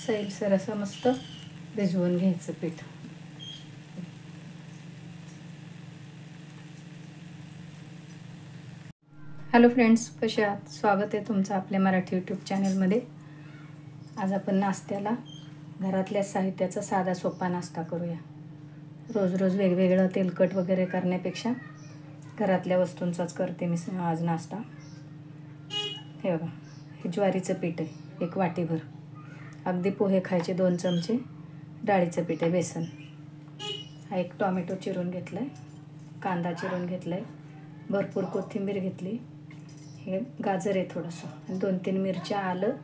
सैलसर असं मस्त भिजवून घ्यायचं पीठ. हॅलो फ्रेंड्स, कसे आहात? स्वागत आहे तुमचं आपल्या मराठी यूट्यूब चॅनलमध्ये. आज आपण नाश्त्याला घरातल्या साहित्याचा साधा सोपा नाश्ता करूया. रोज रोज वेगवेगळं तेलकट वगैरे करण्यापेक्षा घरातल्या वस्तूंचाच करते मी आज नाश्ता. हे बघा, हे ज्वारीचं पीठ आहे 1 वाटीभर. अगदी पोहे खायचे 2 चमचे डाळीचं पीठ आहे, बेसन. हा 1 टोमॅटो चिरून घेतला आहे, कांदा चिरून घेतला आहे, भरपूर कोथिंबीर घेतली, हे गाजर आहे थोडंसं, 2-3 मिरच्या, आलं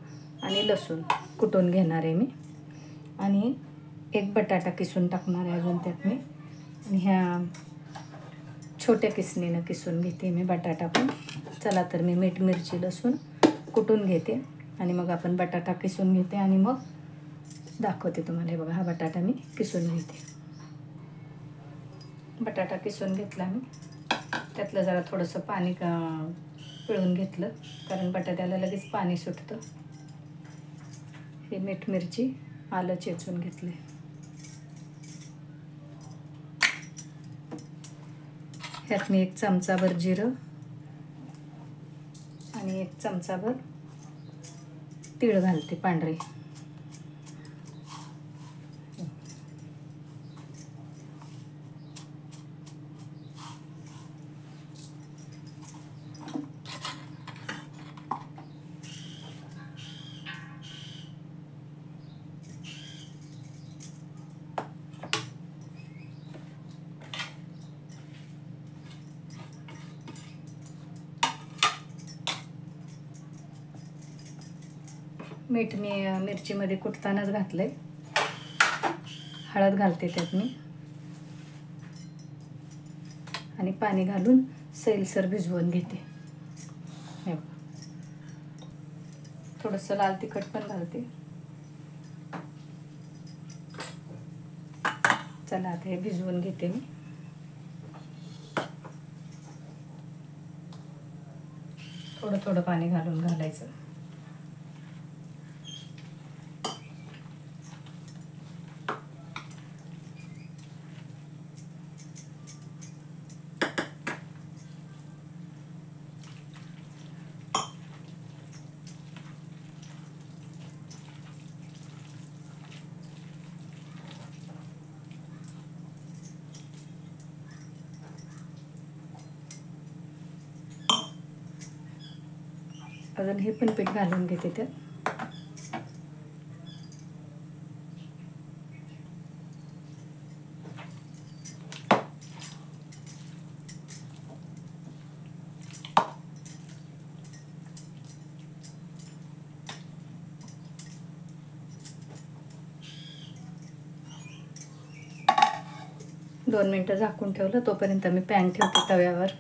आणि लसूण कुटून घेणार आहे मी, आणि 1 बटाटा किसून टाकणार आहे अजून त्यात मी. आणि ह्या छोट्या किसणीनं किसून घेते मी बटाटा पण. चला तर मी मीठ, मिरची, लसूण कुटून घेते आणि मग आपण बटाटा किसून घेते आणि मग दाखवते तुम्हाला. हे बघा, हा बटाटा मी किसून घेते. बटाटा किसून घेतला मी, त्यातलं जरा थोडंसं पाणी पिळून घेतलं, कारण बटाट्याला लगेच पाणी सुटतं. हे मीठ, मिरची, आलं चेचून घेतले. ह्यात मी 1 चमचाभर जिरं आणि 1 चमचाभर तीळ घालते, पांढरे. मीठ मी मिरचीमध्ये कुटतानाच घातलंय. हळद घालते त्यात मी आणि पाणी घालून सैलसर भिजवून घेते. हे बघा, थोडंसं लाल तिखट पण घालते. चला आता हे भिजवून घेते मी. थोडं थोडं पाणी घालून घालायचं. अजून हे पण पीठ घालून घेते त्यात. दोन मिनटं झाकून ठेवलं, तोपर्यंत मी पॅन ठेवते तव्यावर,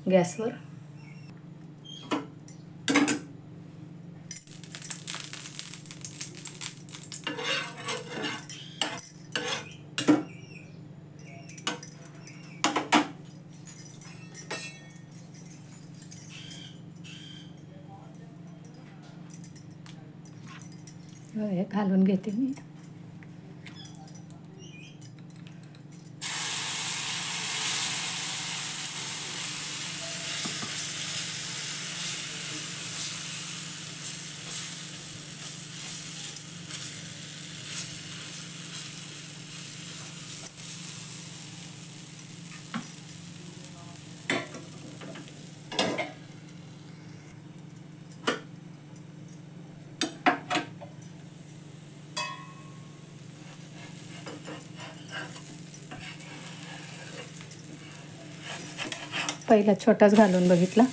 गॅसवर. हे घालून घेते मी. पहिला छोटाच घालून बघितला.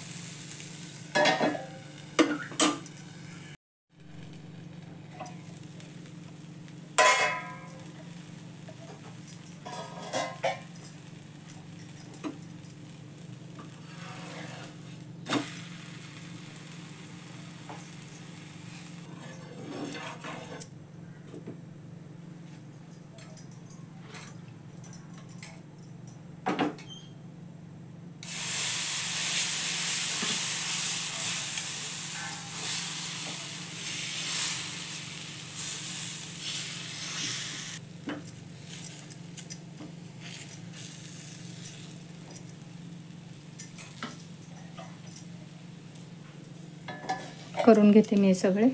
करून घेते मी हे सगळे.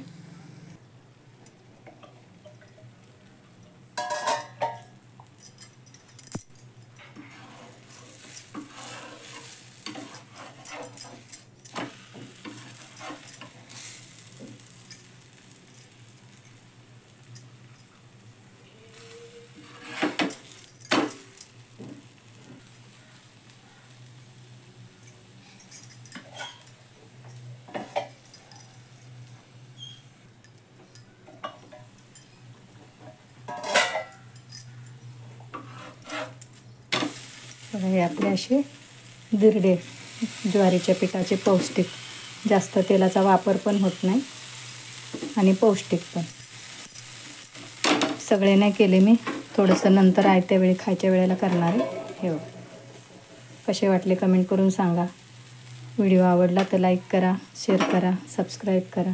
बघा हे आपले असे धिरडे ज्वारीच्या पिठाचे पौष्टिक, जास्त तेलाचा वापर पण होत नाही आणि पौष्टिक पण. सगळे नाही केले मी, थोडंसं नंतर आयत्या वेळी खायच्या वेळेला करणार आहे. हे बघ कसे वाटले कमेंट करून सांगा. व्हिडिओ आवडला तर लाईक करा, शेअर करा, सबस्क्राईब करा.